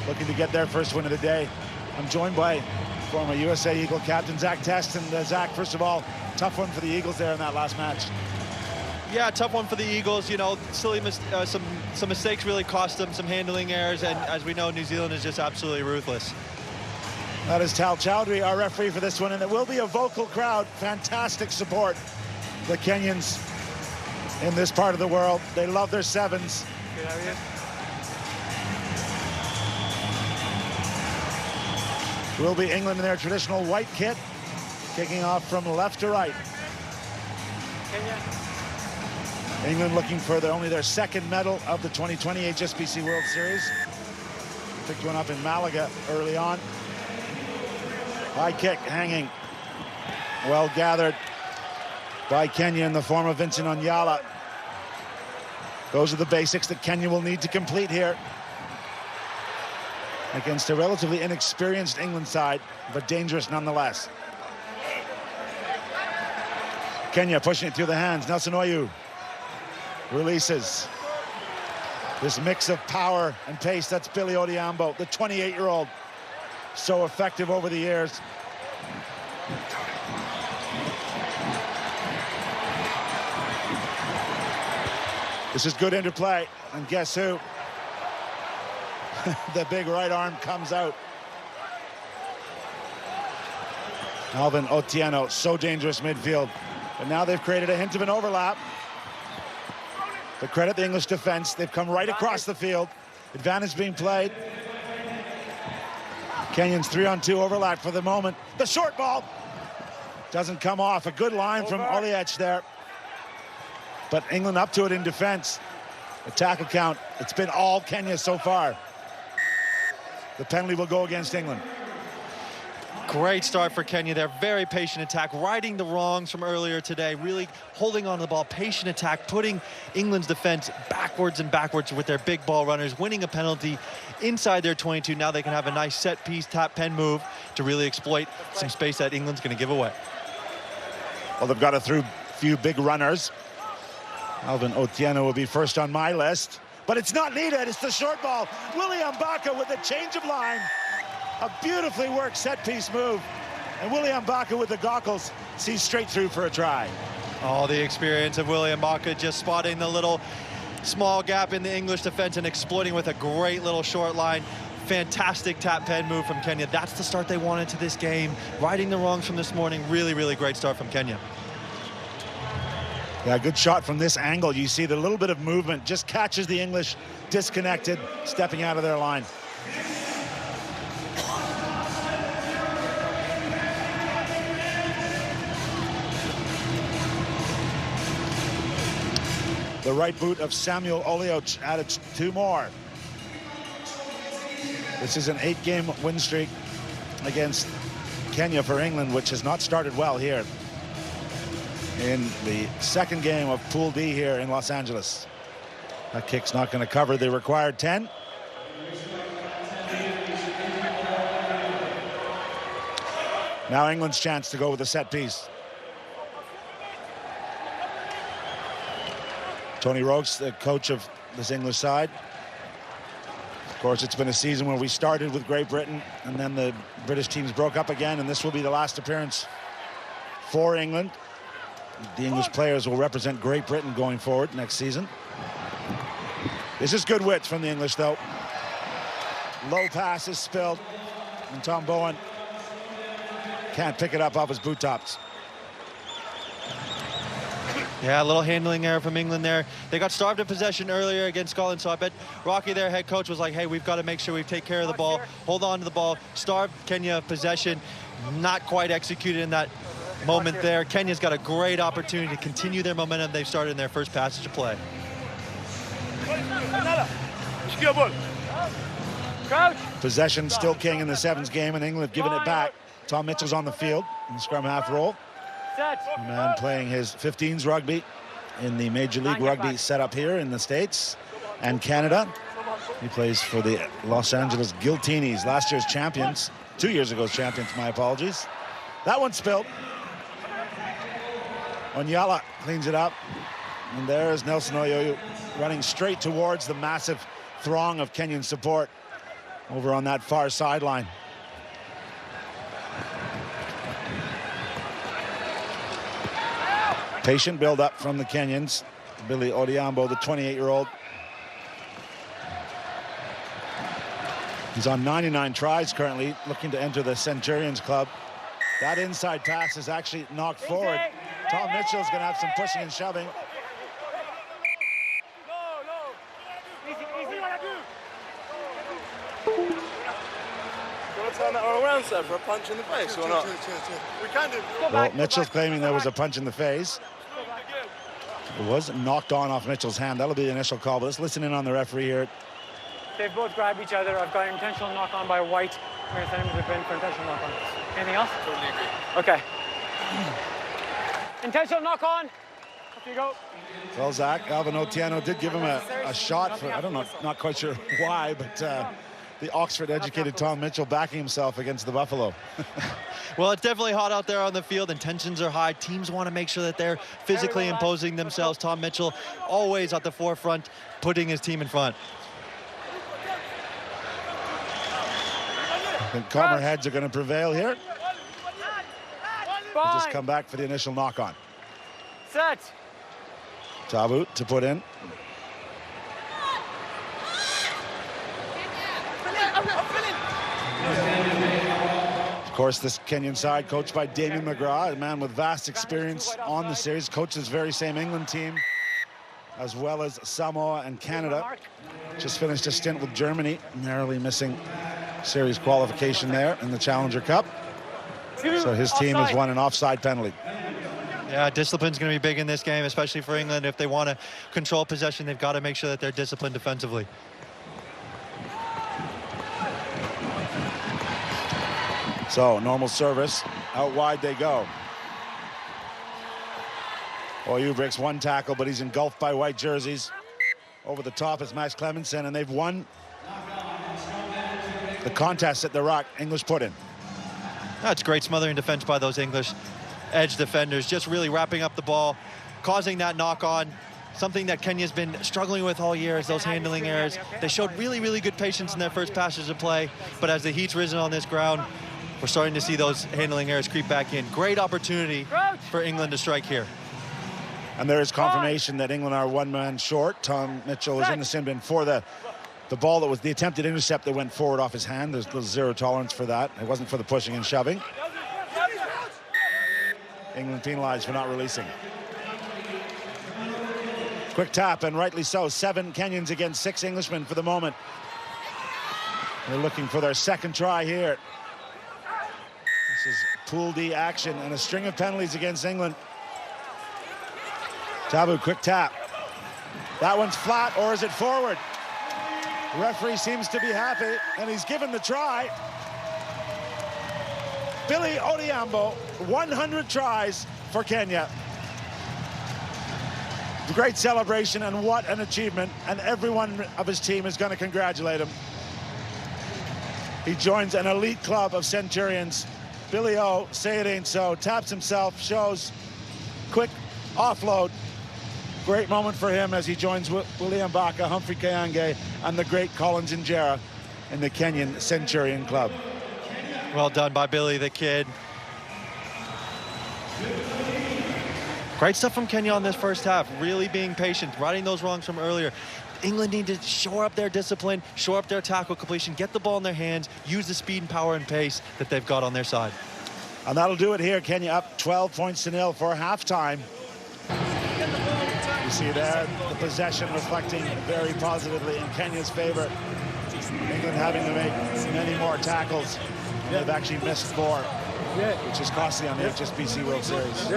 looking to get their first win of the day. I'm joined by former USA Eagle captain Zach Test. And Zach, first of all, tough one for the Eagles there in that last match. Yeah, tough one for the Eagles. You know, some mistakes really cost them, some handling errors, and as we know, New Zealand is just absolutely ruthless. That is Tal Chowdhury, our referee for this one, and it will be a vocal crowd. Fantastic support. The Kenyans in this part of the world, they love their sevens. Good, how are you? Will be England in their traditional white kit, kicking off from left to right. Kenya. England looking for only their second medal of the 2020 HSBC World Series. Picked one up in Malaga early on. High kick hanging. Well gathered by Kenya in the form of Vincent Onyala. Those are the basics that Kenya will need to complete here against a relatively inexperienced England side, but dangerous nonetheless. Kenya pushing it through the hands. Nelson Oyu releases. This mix of power and pace, that's Billy Odhiambo, the 28-year-old. So effective over the years. This is good interplay, and guess who? The big right arm comes out. Alvin Otieno, so dangerous midfield. But now they've created a hint of an overlap. To credit the English defense, they've come right across the field. Advantage being played. Kenyans 3-on-2 overlap for the moment. The short ball doesn't come off. A good line from Oliech there. But England up to it in defense. The tackle count, it's been all Kenya so far. The penalty will go against England. Great start for Kenya. They're very patient attack, righting the wrongs from earlier today, really holding on to the ball, patient attack, putting England's defense backwards and backwards with their big ball runners, winning a penalty inside their 22. Now they can have a nice set piece, tap pen move to really exploit some space that England's going to give away. Well, they've got a few big runners. Alvin Otieno will be first on my list, but it's not needed. It's the short ball. William Baka with the change of line. A beautifully worked set-piece move. And William Baka with the goggles sees straight through for a try. Oh, the experience of William Baka just spotting the little small gap in the English defense and exploiting with a great little short line. Fantastic tap pen move from Kenya. That's the start they wanted to this game. Righting the wrongs from this morning. Really, really great start from Kenya. Yeah, good shot from this angle. You see the little bit of movement just catches the English disconnected, stepping out of their line. The right boot of Samuel Oliech added 2 more. This is an 8-game win streak against Kenya for England, which has not started well here in the second game of Pool D here in Los Angeles. That kick's not going to cover the required 10. Now England's chance to go with a set piece. Tony Rokes, the coach of this English side. Of course, it's been a season where we started with Great Britain and then the British teams broke up again, and this will be the last appearance for England. The English players will represent Great Britain going forward next season. This is good width from the English, though. Low pass is spilled, and Tom Bowen can't pick it up off his boot tops. Yeah, a little handling error from England there. They got starved of possession earlier against Scotland, so I bet Rocky, their head coach, was like, hey, we've got to make sure we take care of the ball, hold on to the ball, starve Kenya of possession. Not quite executed in that moment there. Kenya's got a great opportunity to continue their momentum they've started in their first passage of play. Possession still king in the sevens game, and England have given it back. Tom Mitchell's on the field in the scrum half roll. A man playing his 15s rugby in the Major League Rugby setup here in the States and Canada. He plays for the Los Angeles Guiltinis, last year's champions, 2 years ago's champions, my apologies. That one spilled. Onyala cleans it up. And there's Nelson Oyoyo running straight towards the massive throng of Kenyan support. over on that far sideline. Patient build-up from the Kenyans. Billy Odhiambo, the 28-year-old. He's on 99 tries currently, looking to enter the Centurions club. That inside pass is actually knocked forward. Tom Mitchell's going to have some pushing and shoving. Turn that around, sir, for a punch in the face or not? We can do. Well, Mitchell's claiming there was a punch in the face. It was knocked off Mitchell's hand. That'll be the initial call, but let's listen in on the referee here. They've both grabbed each other. I've got an intentional knock-on by White. I'm going to send him to the bin for intentional knock-on. Anything else? Totally agree. Okay. Intentional knock-on. Off you go. Well, Zach, Alvin Otieno did give him a shot for, I don't know, not quite sure why, but the Oxford-educated Tom Mitchell backing himself against the Buffalo. Well, it's definitely hot out there on the field, and tensions are high. Teams want to make sure that they're physically imposing themselves. Tom Mitchell always at the forefront, putting his team in front. I think calmer heads are going to prevail here. We'll just come back for the initial knock-on. Set. Tabu to put in. Of course, this Kenyan side coached by Damien McGrath, a man with vast experience on the series, coached this very same England team, as well as Samoa and Canada. Just finished a stint with Germany, narrowly missing series qualification there in the Challenger Cup. So his team has won an offside penalty. Yeah, discipline's going to be big in this game, especially for England. If they want to control possession, they've got to make sure that they're disciplined defensively. So, normal service. Out wide they go. Oyu breaks one tackle, but he's engulfed by white jerseys. Over the top is Max Clemenson, and they've won the contest at the ruck. English put in. That's great smothering defense by those English edge defenders, just really wrapping up the ball, causing that knock-on. Something that Kenya's been struggling with all year is those handling errors. They showed really, really good patience in their first passage of play, but as the heat's risen on this ground, we're starting to see those handling errors creep back in. Great opportunity for England to strike here. And there is confirmation that England are one man short. Tom Mitchell is in the sin bin for the ball that was the attempted intercept that went forward off his hand. There's zero tolerance for that. It wasn't for the pushing and shoving. England penalized for not releasing. Quick tap, and rightly so. 7 Kenyans against 6 Englishmen for the moment. They're looking for their second try here. This is Pool D action and a string of penalties against England. Tabu, quick tap. That one's flat, or is it forward? The referee seems to be happy, and he's given the try. Billy Odhiambo, 100 tries for Kenya. Great celebration, and what an achievement, and everyone of his team is going to congratulate him. He joins an elite club of Centurions. Billy O, say it ain't so, taps himself, shows quick offload. Great moment for him as he joins William Baka, Humphrey Kayange, and the great Collins Injera in the Kenyan Centurion Club. Well done by Billy the Kid. Great stuff from Kenya on this first half, really being patient, righting those wrongs from earlier. England need to shore up their discipline, shore up their tackle completion, get the ball in their hands, use the speed and power and pace that they've got on their side. And that'll do it here. Kenya up 12 points to nil for halftime. You see there, the possession reflecting very positively in Kenya's favor. England having to make many more tackles. And they've actually missed 4, which is costly on the HSBC World Series.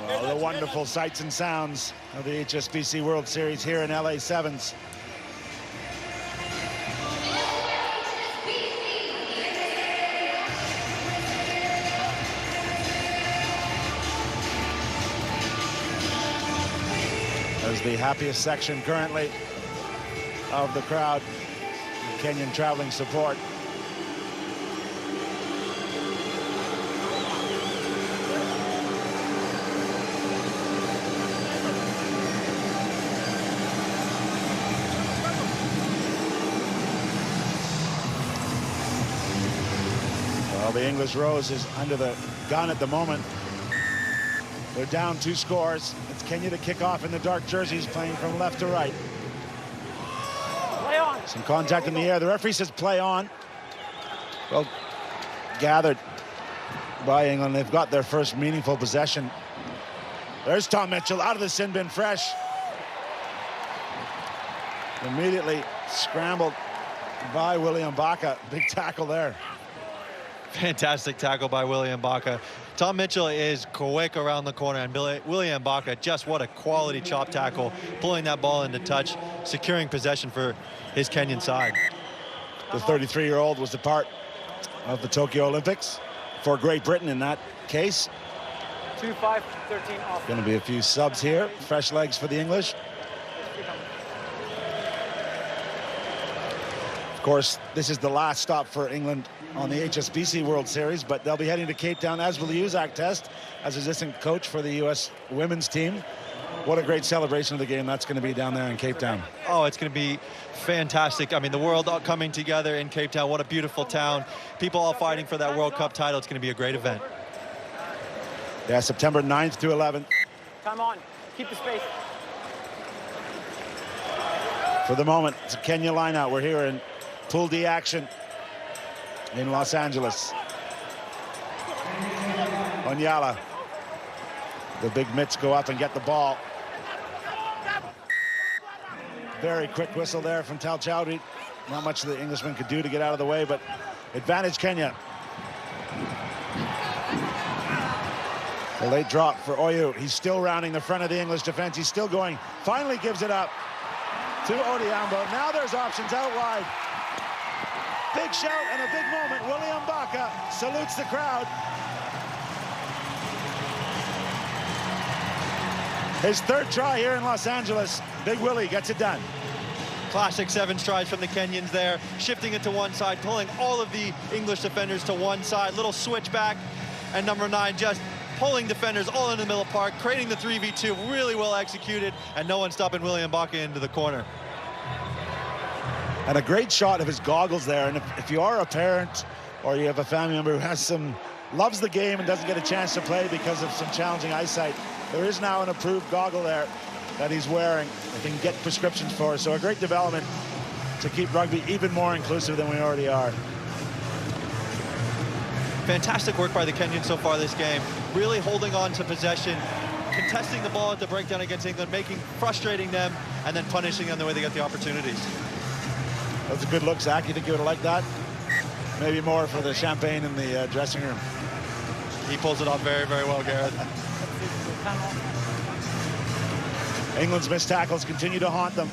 Well, the wonderful sights and sounds of the HSBC World Series here in LA Sevens. as the happiest section currently of the crowd, Kenyan traveling support. Well, the English Rose is under the gun at the moment. They're down 2 scores. It's Kenya to kick off in the dark jerseys, playing from left to right. Play on. Some contact in the air. The referee says play on. Well gathered by England. They've got their first meaningful possession. There's Tom Mitchell out of the sin bin fresh. Immediately scrambled by William Baka. Big tackle there. Fantastic tackle by William Baka. Tom Mitchell is quick around the corner, and William Baka, just what a quality chop tackle, pulling that ball into touch, securing possession for his Kenyan side. The 33-year-old was the part of the Tokyo Olympics for Great Britain in that case. 2-5, 13 off. Going to be a few subs here. Fresh legs for the English. Of course, this is the last stop for England on the HSBC World Series, but they'll be heading to Cape Town, as will Uzak Test, as assistant coach for the U.S. women's team. What a great celebration of the game that's going to be down there in Cape Town. Oh, it's going to be fantastic. I mean, the world all coming together in Cape Town. What a beautiful town. People all fighting for that World Cup title. It's going to be a great event. Yeah, September 9th to 11th. Time on. Keep the space. For the moment, it's a Kenya lineout. We're here in Pool D action in Los Angeles. Onyala. The big mitts go up and get the ball. Very quick whistle there from Tal Chowdhury. Not much the Englishman could do to get out of the way, but advantage Kenya. A late drop for Oyu. He's still rounding the front of the English defense. He's still going. Finally gives it up to Odiambo. Now there's options out wide. Big shout and a big moment. William Baka salutes the crowd. His 3rd try here in Los Angeles. Big Willie gets it done. Classic 7 strides from the Kenyans there, shifting it to one side, pulling all of the English defenders to one side. Little switchback, and number 9 just pulling defenders all in the middle of the park, creating the 3v2, really well executed, and no one stopping William Baka into the corner. And a great shot of his goggles there. And if you are a parent or you have a family member who loves the game and doesn't get a chance to play because of some challenging eyesight, there is now an approved goggle there that he's wearing that he can get prescriptions for. So a great development to keep rugby even more inclusive than we already are. Fantastic work by the Kenyans so far this game, really holding on to possession, contesting the ball at the breakdown against England, frustrating them, and then punishing them the way they get the opportunities. That's a good look, Zach. You think you would have liked that? Maybe more for the champagne in the dressing room. He pulls it off very, very well, Gareth. England's missed tackles continue to haunt them.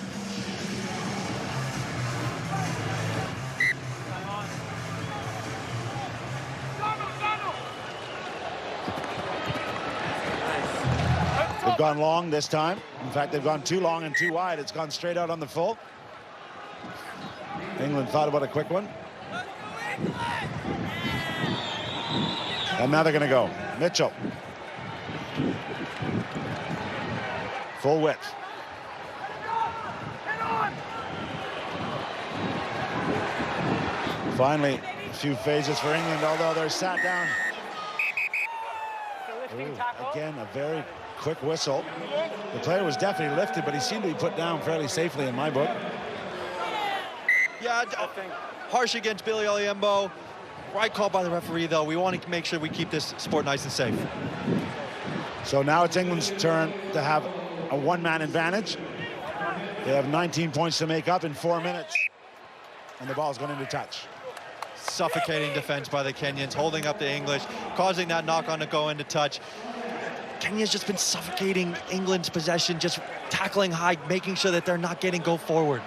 They've gone long this time. In fact, they've gone too long and too wide. It's gone straight out on the full. England thought about a quick one. And now they're going to go. Mitchell. Full width. Finally, a few phases for England, although they're sat down. Ooh, again, a very quick whistle. The player was definitely lifted, but he seemed to be put down fairly safely in my book. Yeah, harsh against Billy Oliembo. Right call by the referee, though. We want to make sure we keep this sport nice and safe. So now it's England's turn to have a one-man advantage. They have 19 points to make up in 4 minutes. And the ball's going into touch. Suffocating defense by the Kenyans, holding up the English, causing that knock-on to go into touch. Kenya's just been suffocating England's possession, just tackling high, making sure that they're not getting go forward.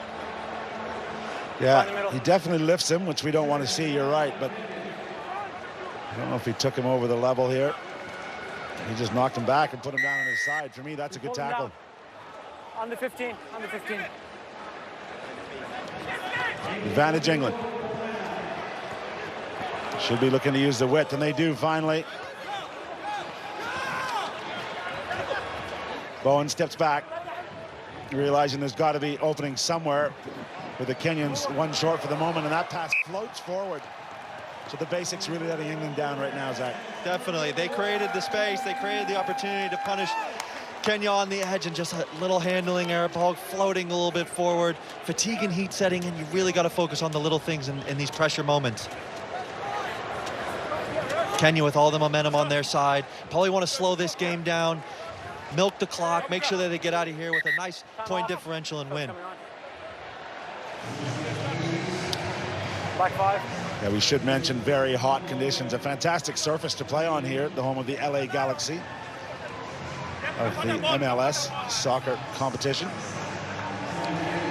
Yeah, he definitely lifts him, which we don't want to see, you're right, but I don't know if he took him over the level here. He just knocked him back and put him down on his side. For me, that's a good tackle. On the 15. On the 15. Advantage England. Should be looking to use the width, and they do finally. Bowen steps back, realizing there's got to be opening somewhere, with the Kenyans one short for the moment, and that pass floats forward. So the basics really letting England down right now, Zach. Definitely. They created the space. They created the opportunity to punish Kenya on the edge, and just a little handling error, ball floating a little bit forward. Fatigue and heat setting, and you really got to focus on the little things in these pressure moments. Kenya with all the momentum on their side. Probably want to slow this game down, milk the clock, make sure that they get out of here with a nice point differential and win. Black 5. Yeah, we should mention very hot conditions. A fantastic surface to play on here, the home of the LA Galaxy, of the MLS soccer competition.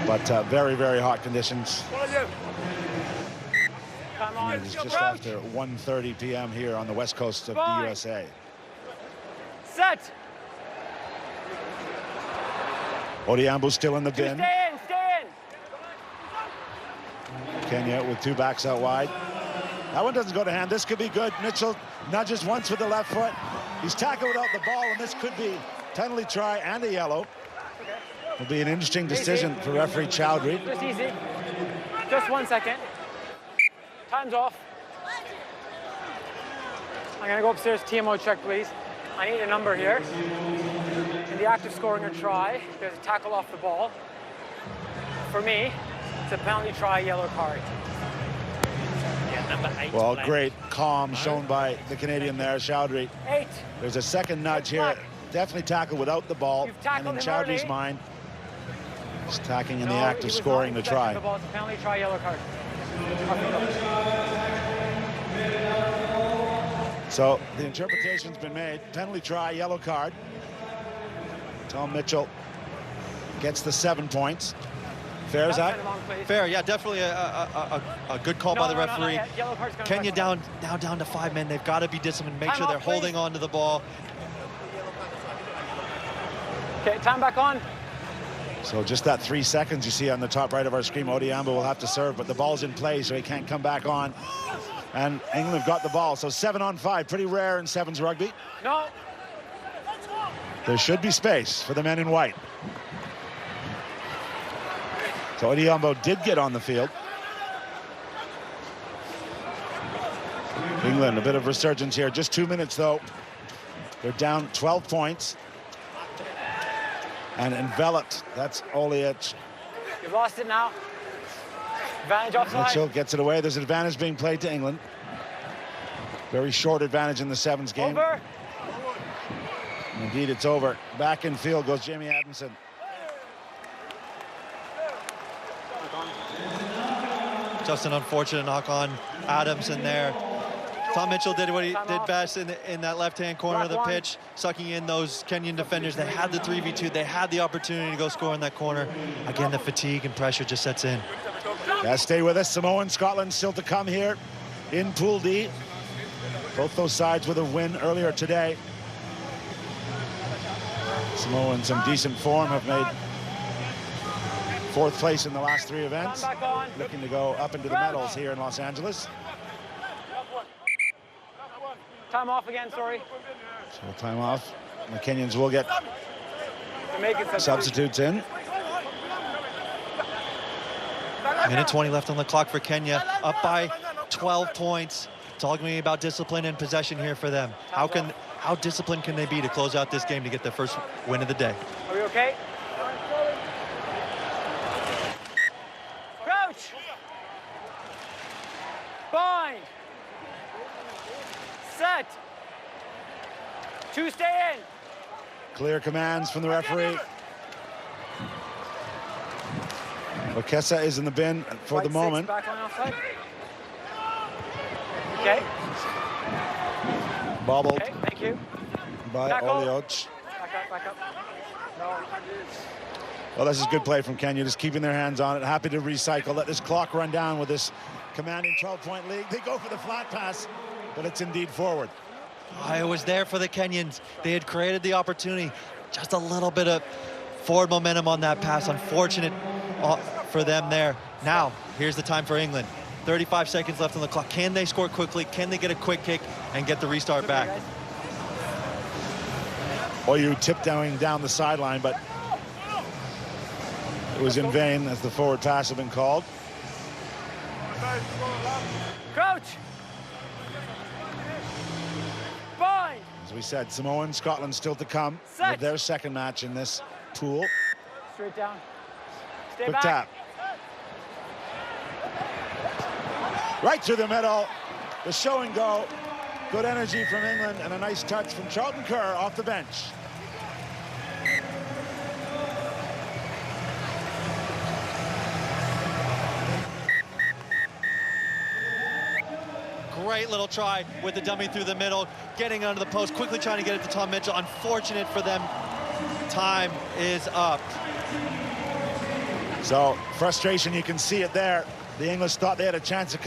But very, very hot conditions. It is just after 1:30 p.m. here on the west coast of the USA. Set. Odiambo still in the bin. Stay in, stay in. Kenya with two backs out wide. That one doesn't go to hand. This could be good. Mitchell nudges once with the left foot. He's tackled out the ball, and this could be penalty try and a yellow. It'll be an interesting decision for referee Chowdhury. Just easy. Just 1 second. Time's off. I'm gonna go upstairs. TMO check, please. I need a number here. In the act of scoring a try, there's a tackle off the ball. For me, it's a penalty try, yellow card. Yeah, number 8. Well, great calm shown by the Canadian there, Chowdhury. 8. There's a second nudge here. Definitely tackled without the ball. And in Chowdhury's mind, he's attacking in the act of scoring the try. The ball. It's a penalty try, yellow card. So the interpretation's been made. Penalty try, yellow card. Tom Mitchell gets the 7 points. Fair, Zach? Fair, yeah, definitely a good call by the referee. Kenya down to 5 men. They've got to be disciplined. Make sure they're holding on to the ball. Okay, time back on. So just that 3 seconds you see on the top right of our screen, Odiambo will have to serve, but the ball's in play, so he can't come back on. And England have got the ball, so 7 on 5, pretty rare in sevens rugby. No. There should be space for the men in white. So Odiambo did get on the field. England, a bit of resurgence here. Just 2 minutes, though. They're down 12 points. And enveloped. That's Oliech. You've lost it now. Advantage offside. Mitchell gets it away. There's an advantage being played to England. Very short advantage in the sevens game. Over. Indeed, it's over. Back in field goes Jamie Adamson. Just an unfortunate knock on Adamson there. Tom Mitchell did what he did best in that left-hand corner of the pitch, sucking in those Kenyan defenders. They had the 3v2. They had the opportunity to go score in that corner. Again, the fatigue and pressure just sets in. Yeah, stay with us. Samoa and Scotland still to come here in Pool D. Both those sides with a win earlier today. Samoa in some decent form have made 4th place in the last 3 events. Looking to go up into the medals here in Los Angeles. Time off again, sorry. So time off. The Kenyans will get substitutes in. Minute 20 left on the clock for Kenya, up by 12 points. It's all going to be about discipline and possession here for them. How disciplined can they be to close out this game to get their first win of the day? Are we okay? Crouch! Bind! Set! 2 stay in! Clear commands from the referee. Okesa is in the bin for the moment. Back line offside. Okay. Bobbled Okay, thank you. by Oliech. Back up. No. Well, this is good play from Kenya, just keeping their hands on it. Happy to recycle. Let this clock run down with this commanding 12-point lead. They go for the flat pass, but it's indeed forward. I was there for the Kenyans. They had created the opportunity. Just a little bit of Forward momentum on that pass. Unfortunate for them there. Now, here's the time for England. 35 seconds left on the clock. Can they score quickly? Can they get a quick kick and get the restart back? Or you tiptoeing down the sideline, but it was in vain as the forward pass had been called. Coach! Bind! As we said, Samoa and Scotland still to come with their second match in this pool. Straight down. Stay Quick back. tap. Right through the middle. The show and go. Good energy from England and a nice touch from Charlton Kerr off the bench. Great little try with the dummy through the middle, getting under the post, quickly trying to get it to Tom Mitchell. Unfortunate for them, time is up. So frustration, you can see it there. The English thought they had a chance of